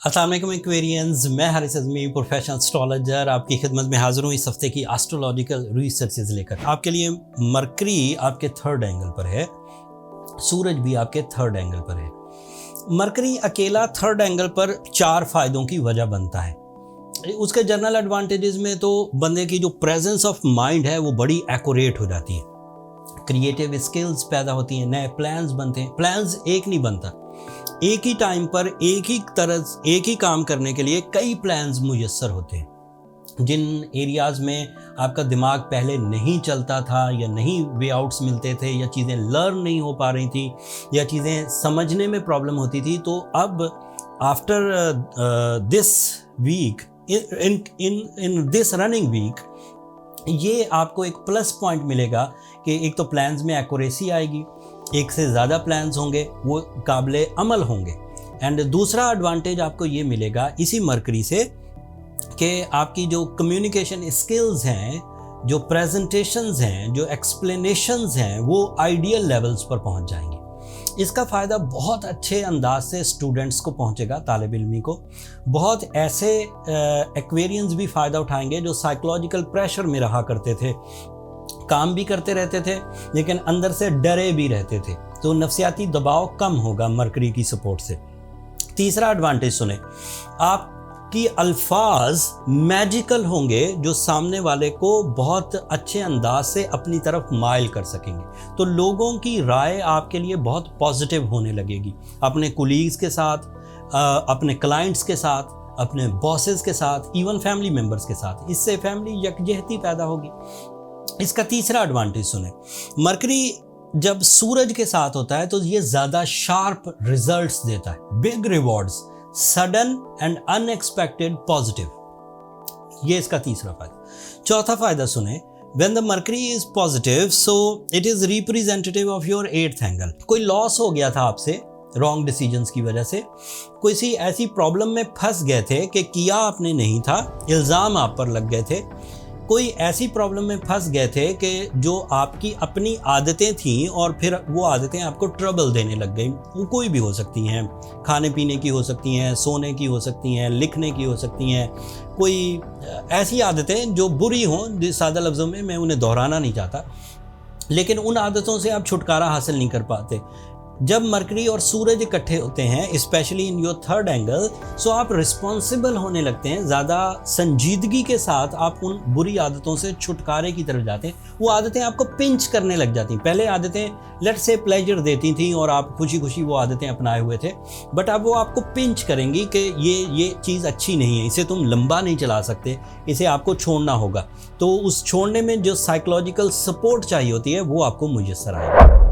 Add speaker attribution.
Speaker 1: अस्सलाम वालेकुम एक्वेरियंस, मैं हारिस अज़मी प्रोफेशनल एस्ट्रोलॉजर आपकी खिदमत में हाजिर हूँ इस हफ्ते की एस्ट्रोलॉजिकल रिसर्चेज लेकर। आपके लिए मरकरी आपके थर्ड एंगल पर है, सूरज भी आपके थर्ड एंगल पर है। मरकरी अकेला थर्ड एंगल पर 4 फ़ायदों की वजह बनता है। उसके जनरल एडवांटेजेस में तो बंदे की जो प्रेजेंस ऑफ माइंड है वो बड़ी एक्यूरेट हो जाती है, क्रिएटिव स्किल्स पैदा होती हैं, नए प्लान्स बनते हैं। प्लान्स एक नहीं बनता, एक ही टाइम पर एक ही काम करने के लिए कई प्लान्स मुयस्सर होते हैं। जिन एरियाज़ में आपका दिमाग पहले नहीं चलता था या नहीं वे आउट्स मिलते थे या चीज़ें लर्न नहीं हो पा रही थी या चीज़ें समझने में प्रॉब्लम होती थी, तो अब after this week in this running week ये आपको एक प्लस पॉइंट मिलेगा कि एक तो प्लान्स में एक्यूरेसी आएगी, एक से ज़्यादा प्लान्स होंगे वो काबिले अमल होंगे। एंड दूसरा एडवांटेज आपको ये मिलेगा इसी मरकरी से कि आपकी जो कम्युनिकेशन स्किल्स हैं, जो प्रेजेंटेशंस हैं, जो एक्सप्लेनेशंस हैं, वो आइडियल लेवल्स पर पहुंच जाएंगे। इसका फ़ायदा बहुत अच्छे अंदाज से स्टूडेंट्स को पहुंचेगा, तालिब इल्मी को। बहुत ऐसे एक्वेरियंस भी फ़ायदा उठाएंगे जो साइकोलॉजिकल प्रेशर में रहा करते थे, काम भी करते रहते थे लेकिन अंदर से डरे भी रहते थे, तो नफ्सियाती दबाव कम होगा मरकरी की सपोर्ट से। तीसरा एडवांटेज सुने, आपकी अल्फाज मैजिकल होंगे जो सामने वाले को बहुत अच्छे अंदाज से अपनी तरफ माइल कर सकेंगे। तो लोगों की राय आपके लिए बहुत पॉजिटिव होने लगेगी, अपने कुलीग्स के साथ, अपने क्लाइंट्स के साथ, अपने बॉसेस के साथ, इवन फैमिली मेम्बर्स के साथ। इससे फैमिली यकजहती पैदा होगी। इसका तीसरा एडवांटेज सुने, मरकरी जब सूरज के साथ होता है तो ये ज़्यादा शार्प रिजल्ट्स देता है, big rewards, sudden and unexpected positive. ये इसका तीसरा फायदा। चौथा फायदा सुने, when the mercury is positive so it is representative of your 8th angle. कोई लॉस हो गया था आपसे रॉन्ग डिसीजंस की वजह से, कोई सी ऐसी प्रॉब्लम में फंस गए थे कि किया आपने नहीं था, इल्ज़ाम आप पर लग गए थे, कोई ऐसी प्रॉब्लम में फंस गए थे कि जो आपकी अपनी आदतें थीं और फिर वो आदतें आपको ट्रबल देने लग गई। वो कोई भी हो सकती हैं, खाने पीने की हो सकती हैं, सोने की हो सकती हैं, लिखने की हो सकती हैं, कोई ऐसी आदतें जो बुरी हों, सादा लफ्ज़ों में मैं उन्हें दोहराना नहीं चाहता, लेकिन उन आदतों से आप छुटकारा हासिल नहीं कर पाते। जब मरकरी और सूरज इकट्ठे होते हैं, specially in your third angle, so आप रिस्पॉन्सिबल होने लगते हैं, ज़्यादा संजीदगी के साथ आप उन बुरी आदतों से छुटकारे की तरफ जाते हैं। वो आदतें आपको पिंच करने लग जाती हैं। पहले आदतें लेट्स से प्लेजर देती थी और आप खुशी खुशी वो आदतें अपनाए हुए थे, बट अब वो आपको पिंच करेंगी कि ये चीज़ अच्छी नहीं है, इसे तुम लंबा नहीं चला सकते, इसे आपको छोड़ना होगा। तो उस छोड़ने में जो साइकोलॉजिकल सपोर्ट चाहिए होती है वो आपको मुयस्सर आएगा।